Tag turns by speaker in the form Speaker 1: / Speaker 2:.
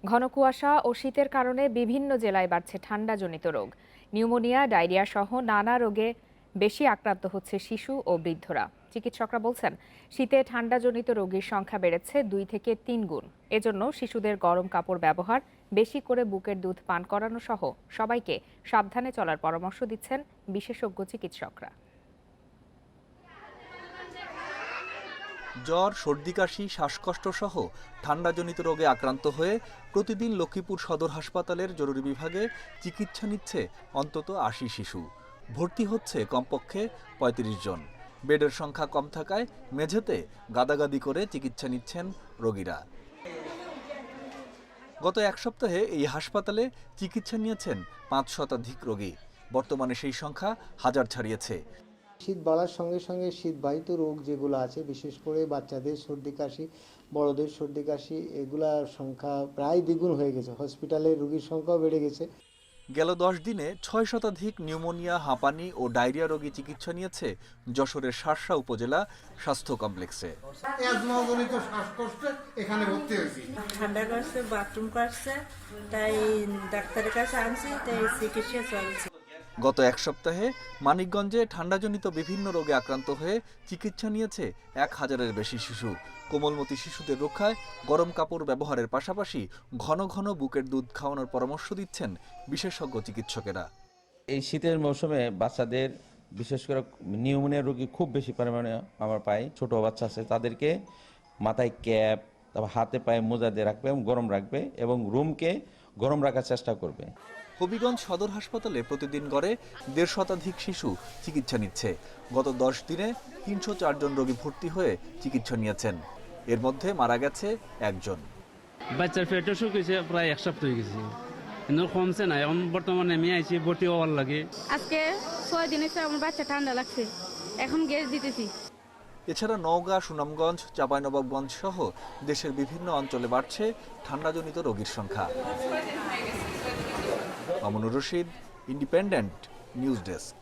Speaker 1: ঘন কুয়াশা ও শীতের কারণে বিভিন্ন জেলায় বাড়ছে ঠান্ডাজনিত রোগ। নিউমোনিয়া, ডায়রিয়া সহ নানা রোগে বেশি আক্রান্ত হচ্ছে শিশু ও বৃদ্ধরা। চিকিৎসকরা বলছেন, শীতে ঠান্ডাজনিত রোগীর সংখ্যা বেড়েছে 2 থেকে 3 গুণ। এজন্য শিশুদের গরম কাপড় ব্যবহার, বেশি করে বুকের দুধ পান করানো সহ সবাইকে সাবধানে চলার পরামর্শ দিচ্ছেন বিশেষজ্ঞ চিকিৎসকরা।
Speaker 2: জ্বর, সর্দি, কাশি, শ্বাসকষ্ট সহ ঠান্ডাজনিত রোগে আক্রান্ত হয়ে প্রতিদিন লক্ষ্মীপুর সদর হাসপাতালের জরুরি বিভাগে চিকিৎসা নিচ্ছে অন্তত ৮০ শিশু। ভর্তি হচ্ছে কমপক্ষে ৩৫ জন। বেডের সংখ্যা কম থাকায় মেঝেতে গাদাগাদি করে চিকিৎসা নিচ্ছেন রোগীরা। গত এক সপ্তাহে এই হাসপাতালে চিকিৎসা নিয়েছেন ৫ শতাধিক রোগী। বর্তমানে সেই সংখ্যা হাজার ছাড়িয়েছে।
Speaker 3: শীত বাড়ার সঙ্গে সঙ্গে শীতবাহিত রোগ যেগুলো আছে, বিশেষ করে বাচ্চাদের সর্দি কাশি, বড়দের সর্দি কাশি, এগুলার সংখ্যা প্রায় দ্বিগুণ হয়ে গেছে। হসপিটালে রোগীর সংখ্যাও বেড়ে গেছে।
Speaker 2: গেল ১০ দিনে ৬ শতাধিক নিউমোনিয়া, হাঁপানি ও ডায়রিয়া রোগী চিকিৎসা নিয়েছে যশোরের শার্শা উপজেলা স্বাস্থ্য কমপ্লেক্সে।
Speaker 4: অ্যাজমাজনিত শ্বাসকষ্টে এখানে ভর্তি হয়েছি।
Speaker 5: ঠান্ডা করছে, বাথরুম করছে, তাই ডাক্তারের কাছে আনছি, তাই চিকিৎসা চলছে।
Speaker 2: গত এক সপ্তাহে মানিকগঞ্জে ঠান্ডাজনিত বিভিন্ন রোগে আক্রান্ত হয়ে চিকিৎসা নিয়েছে ১,০০০-এর বেশি শিশু। কোমলমতি শিশুদের রক্ষায় গরম কাপড় ব্যবহারের পাশাপাশি ঘন ঘন বুকের দুধ খাওয়ানোর পরামর্শ দিচ্ছেন বিশেষজ্ঞ চিকিৎসকেরা।
Speaker 6: এই শীতের মৌসুমে বাচ্চাদের, বিশেষ করে নিউমোনিয়া রোগী খুব বেশি পরিমাণে আমার পাই। ছোট বাচ্চা আছে, তাদেরকে মাথায় ক্যাপ, তারপর হাতে পায়ে মোজা দিয়ে রাখবে এবং গরম রাখবে এবং রুমকে গরম রাখার চেষ্টা করবে।
Speaker 2: হবিগঞ্জ সদর হাসপাতালে প্রতিদিন গড়ে ১৫০ শতাধিক শিশু চিকিৎসা নিচ্ছে। গত ১০ দিনে ৩০৪ জন রোগী ভর্তি হয়ে চিকিৎসা নিয়েছেন। এর মধ্যে মারা গেছে একজন।
Speaker 7: বাচ্চার পেটও শুকিয়েছে, প্রায় ১ সপ্তাহ হয়ে গেছে, কিন্তু কমছে না। এখন বর্তমানে আমি আইছি, ভর্তি হওয়ার লাগে।
Speaker 8: আজকে ৬ দিনে আমার বাচ্চা ঠান্ডা লাগছে, এখন গ্যাস দিতেছি।
Speaker 2: এছাড়া নওগাঁ, সুনামগঞ্জ, চাঁপাইনবাবগঞ্জ সহ দেশের বিভিন্ন অঞ্চলে বাড়ছে ঠান্ডাজনিত রোগীর সংখ্যা। Mamunur Rashid, independent news desk.